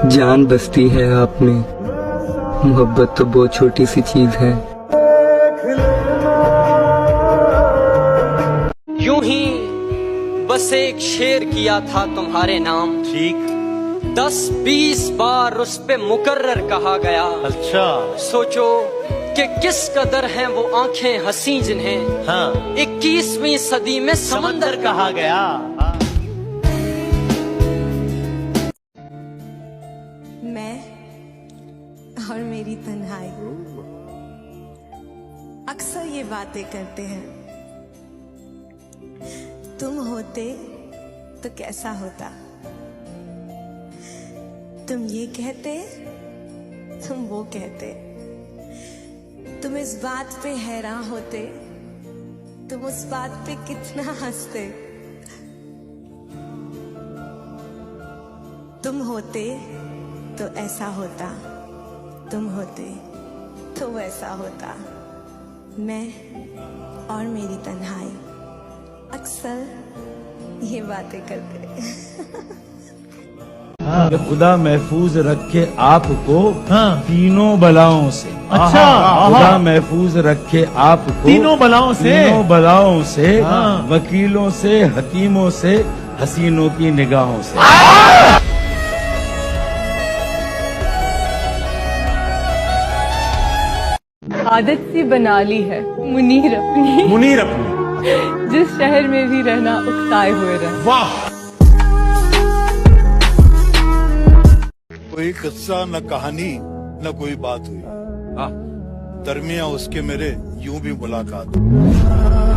जान बसती है आप में, मोहब्बत तो बहुत छोटी सी चीज है। यूं ही बस एक शेर किया था तुम्हारे नाम, ठीक। 10-20 बार उस पे मुकर्रर कहा गया। अच्छा। सोचो कि किस कदर हैं वो आंखें हंसी जिन्हें हाँ 21वीं सदी में समंदर कहा गया। मैं और मेरी तन्हाई अक्सर ये बातें करते हैं, तुम होते तो कैसा होता। तुम ये कहते, तुम वो कहते, तुम इस बात पे हैरान होते, तुम उस बात पे कितना हंसते। तुम होते तो ऐसा होता, तुम होते तो वैसा होता। मैं और मेरी तन्हाई अक्सर ये बातें करते। कि खुदा महफूज रखे आपको हाँ। तीनों बलाओं से। अच्छा। खुदा महफूज रखे आपको तीनों बलाओं से। तीनों बलाओं से, हाँ। वकीलों से, हकीमों से, हसीनों की निगाहों से। आदत सी बना ली है मुनीर अपनी, मुनीर अपनी। जिस शहर में भी रहना उकताए हुए रहे। वाह। कोई किस्सा न कहानी न कोई बात हुई, दरमिया उसके मेरे यूं भी मुलाकात हुई।